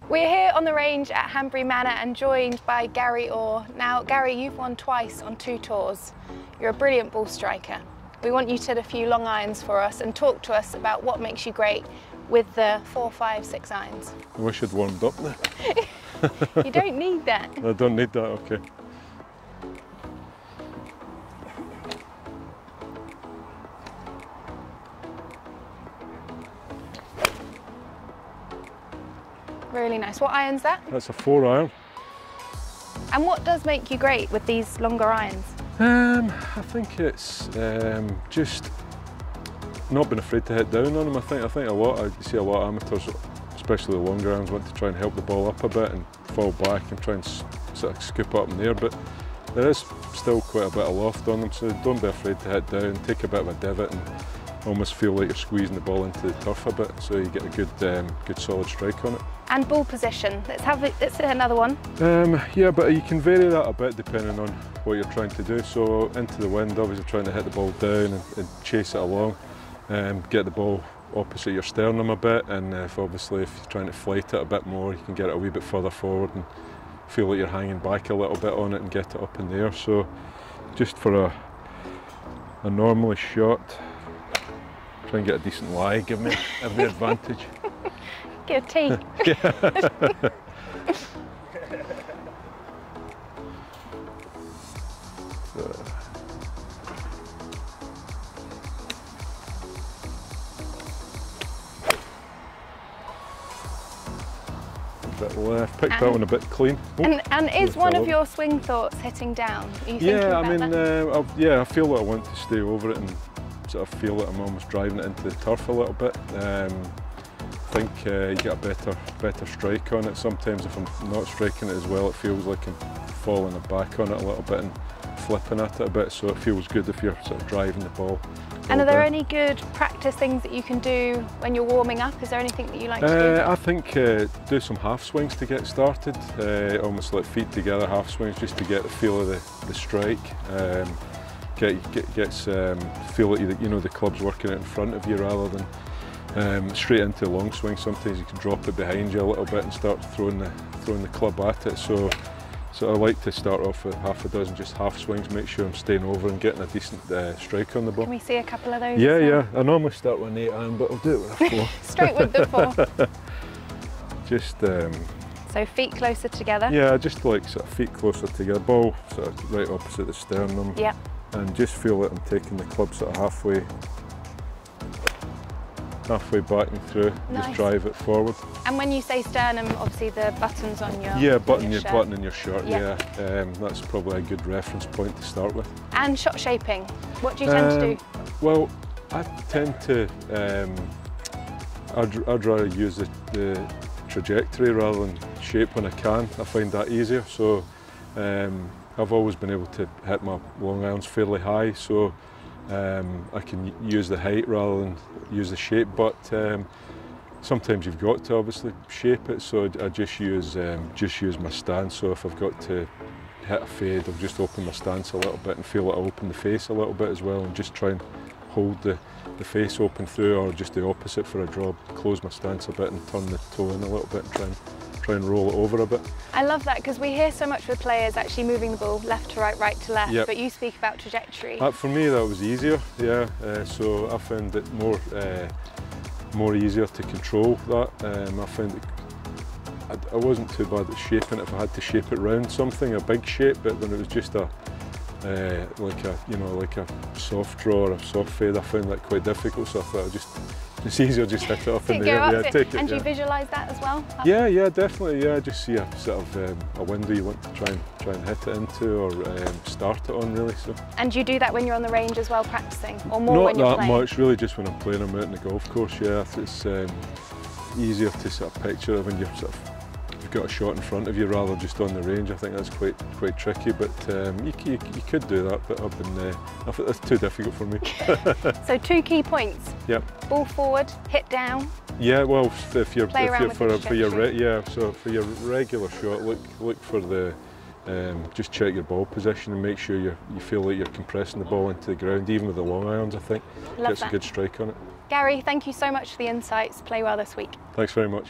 We're here on the range at Hanbury Manor and joined by Gary Orr. Now, Gary, you've won twice on 2 tours. You're a brilliant ball striker. We want you to hit a few long irons for us and talk to us about what makes you great with the 4, 5, 6 irons. I wish I'd warmed up there. You don't need that. I don't need that, okay. Really nice. What iron's that? That's a 4 iron. And what does make you great with these longer irons? I think it's just not being afraid to hit down on them. I think you see a lot of amateurs, especially the longer irons, want to try and help the ball up a bit and fall back and try and sort of scoop up in there, but there is still quite a bit of loft on them, so don't be afraid to hit down, take a bit of a divot and almost feel like you're squeezing the ball into the turf a bit, so you get a good solid strike on it. And ball position, let's hit another one. Yeah, but you can vary that a bit depending on what you're trying to do. So into the wind, obviously trying to hit the ball down and chase it along, get the ball opposite your sternum a bit, and if you're trying to flight it a bit more, you can get it a wee bit further forward and feel like you're hanging back a little bit on it and get it up in the air. So just for a normally shot, try and get a decent lie, give me every advantage. Give tea. A bit left, picked that one a bit clean. And is one of your swing thoughts hitting down? Are you thinking about that? I feel that I want to stay over it and sort of feel that I'm almost driving it into the turf a little bit. I think you get a better strike on it. Sometimes if I'm not striking it as well, it feels like I'm falling back on it a little bit and flipping at it a bit, so it feels good if you're sort of driving the ball. And are there any good practice things that you can do when you're warming up? Is there anything that you like to do? I think do some half swings to get started, almost like feet together half swings, just to get the feel of the strike. Feel like the club's working it in front of you rather than straight into a long swing. Sometimes you can drop it behind you a little bit and start throwing the club at it. So I like to start off with half a dozen just half swings, make sure I'm staying over and getting a decent strike on the ball. Can we see a couple of those? Yeah. I normally start with an 8 iron, but I'll do it with a 4. Straight with the 4. Just so feet closer together? Yeah, just like sort of feet closer together, ball sort of right opposite the sternum. Yeah. And just feel that I'm taking the club sort of halfway back and through, nice. Just drive it forward. And when you say sternum, obviously the buttons on your button in your shirt, yeah. That's probably a good reference point to start with. And shot shaping, what do you tend to do? Well, I tend to, I'd rather use the trajectory rather than shape when I can. I find that easier, so I've always been able to hit my long irons fairly high, so I can use the height rather than use the shape, but sometimes you've got to obviously shape it, so I just use my stance. So if I've got to hit a fade, I'll just open my stance a little bit and feel it open the face a little bit as well, and just try and hold the face open through, or just the opposite for a draw, close my stance a bit and turn the toe in a little bit and try and roll it over a bit. I love that, because we hear so much with players actually moving the ball left to right to left, yep. But you speak about trajectory. For me that was easier, yeah, so I found it more easier to control that. I found it, I wasn't too bad at shaping it if I had to shape it round something, a big shape, but when it was just like a soft draw or a soft fade, I found that quite difficult, so I thought it's easier just hit it up in the air. Take it. And do you visualise that as well? Yeah, definitely. Yeah, just see a sort of a window you want to try and hit it into, or start it on, really. So. And do you do that when you're on the range as well, practicing, or more when you're playing? Not that much, really. Just when I'm playing, I'm out on the golf course. Yeah, it's easier to sort of picture it when you're you've got a shot in front of you rather than just on the range. I think that's quite tricky, but you could do that, but I think that's too difficult for me. So 2 key points. Yep. Ball forward, hit down. Yeah, well, for your regular shot, look for the just check your ball position and make sure you feel like you're compressing the ball into the ground, even with the long irons. I think gets a good strike on it. Gary, thank you so much for the insights. Play well this week. Thanks very much.